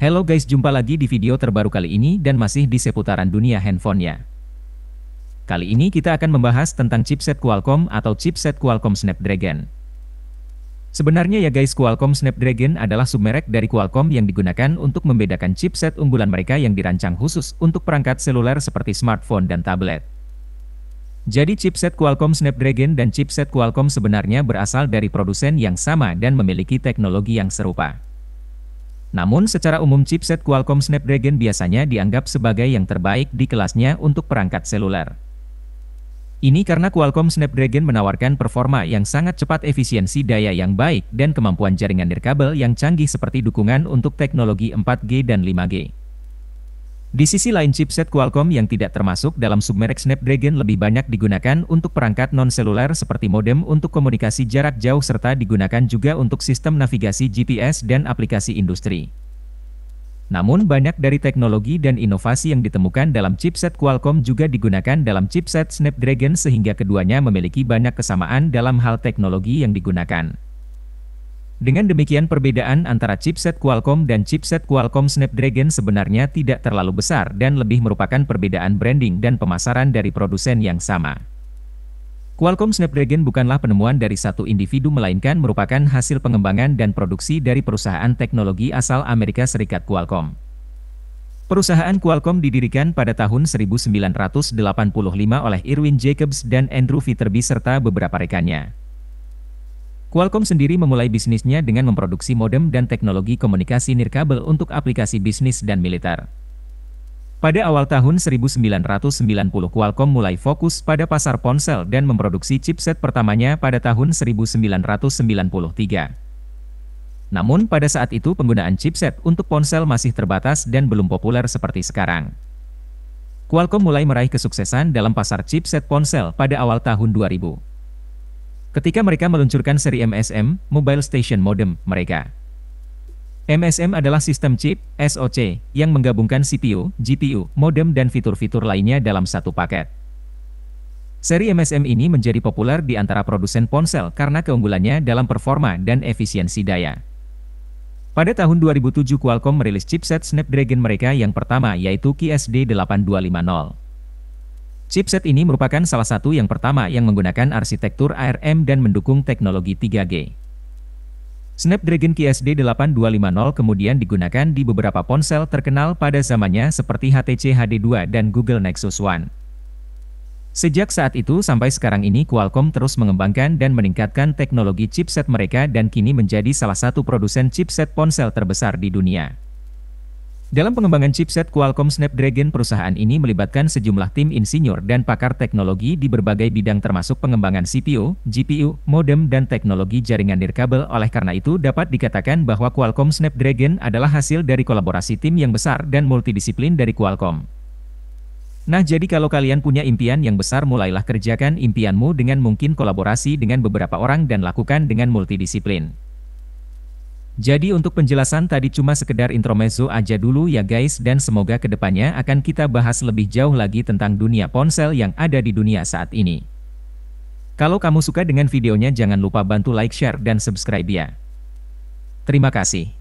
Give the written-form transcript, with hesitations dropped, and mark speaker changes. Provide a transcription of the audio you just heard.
Speaker 1: Halo guys, jumpa lagi di video terbaru kali ini dan masih di seputaran dunia handphonenya. Kali ini kita akan membahas tentang chipset Qualcomm atau chipset Qualcomm Snapdragon. Sebenarnya ya guys, Qualcomm Snapdragon adalah submerek dari Qualcomm yang digunakan untuk membedakan chipset unggulan mereka yang dirancang khusus untuk perangkat seluler seperti smartphone dan tablet. Jadi chipset Qualcomm Snapdragon dan chipset Qualcomm sebenarnya berasal dari produsen yang sama dan memiliki teknologi yang serupa. Namun secara umum chipset Qualcomm Snapdragon biasanya dianggap sebagai yang terbaik di kelasnya untuk perangkat seluler. Ini karena Qualcomm Snapdragon menawarkan performa yang sangat cepat, efisiensi daya yang baik, dan kemampuan jaringan nirkabel yang canggih seperti dukungan untuk teknologi 4G dan 5G. Di sisi lain, chipset Qualcomm yang tidak termasuk dalam submerek Snapdragon lebih banyak digunakan untuk perangkat non-seluler seperti modem untuk komunikasi jarak jauh serta digunakan juga untuk sistem navigasi GPS dan aplikasi industri. Namun banyak dari teknologi dan inovasi yang ditemukan dalam chipset Qualcomm juga digunakan dalam chipset Snapdragon sehingga keduanya memiliki banyak kesamaan dalam hal teknologi yang digunakan. Dengan demikian, perbedaan antara chipset Qualcomm dan chipset Qualcomm Snapdragon sebenarnya tidak terlalu besar dan lebih merupakan perbedaan branding dan pemasaran dari produsen yang sama. Qualcomm Snapdragon bukanlah penemuan dari satu individu melainkan merupakan hasil pengembangan dan produksi dari perusahaan teknologi asal Amerika Serikat Qualcomm. Perusahaan Qualcomm didirikan pada tahun 1985 oleh Irwin Jacobs dan Andrew Viterbi serta beberapa rekannya. Qualcomm sendiri memulai bisnisnya dengan memproduksi modem dan teknologi komunikasi nirkabel untuk aplikasi bisnis dan militer. Pada awal tahun 1990, Qualcomm mulai fokus pada pasar ponsel dan memproduksi chipset pertamanya pada tahun 1993. Namun pada saat itu penggunaan chipset untuk ponsel masih terbatas dan belum populer seperti sekarang. Qualcomm mulai meraih kesuksesan dalam pasar chipset ponsel pada awal tahun 2000. Ketika mereka meluncurkan seri MSM, Mobile Station Modem, mereka. MSM adalah sistem chip, SoC, yang menggabungkan CPU, GPU, modem dan fitur-fitur lainnya dalam satu paket. Seri MSM ini menjadi populer di antara produsen ponsel karena keunggulannya dalam performa dan efisiensi daya. Pada tahun 2007 Qualcomm merilis chipset Snapdragon mereka yang pertama yaitu QSD8250. Chipset ini merupakan salah satu yang pertama yang menggunakan arsitektur ARM dan mendukung teknologi 3G. Snapdragon QSD8250 kemudian digunakan di beberapa ponsel terkenal pada zamannya seperti HTC HD2 dan Google Nexus One. Sejak saat itu sampai sekarang ini Qualcomm terus mengembangkan dan meningkatkan teknologi chipset mereka dan kini menjadi salah satu produsen chipset ponsel terbesar di dunia. Dalam pengembangan chipset Qualcomm Snapdragon, perusahaan ini melibatkan sejumlah tim insinyur dan pakar teknologi di berbagai bidang termasuk pengembangan CPU, GPU, modem dan teknologi jaringan nirkabel. Oleh karena itu dapat dikatakan bahwa Qualcomm Snapdragon adalah hasil dari kolaborasi tim yang besar dan multidisiplin dari Qualcomm. Nah, jadi kalau kalian punya impian yang besar, mulailah kerjakan impianmu dengan mungkin kolaborasi dengan beberapa orang dan lakukan dengan multidisiplin. Jadi untuk penjelasan tadi cuma sekedar intermezzo aja dulu ya guys, dan semoga kedepannya akan kita bahas lebih jauh lagi tentang dunia ponsel yang ada di dunia saat ini. Kalau kamu suka dengan videonya jangan lupa bantu like, share, dan subscribe ya. Terima kasih.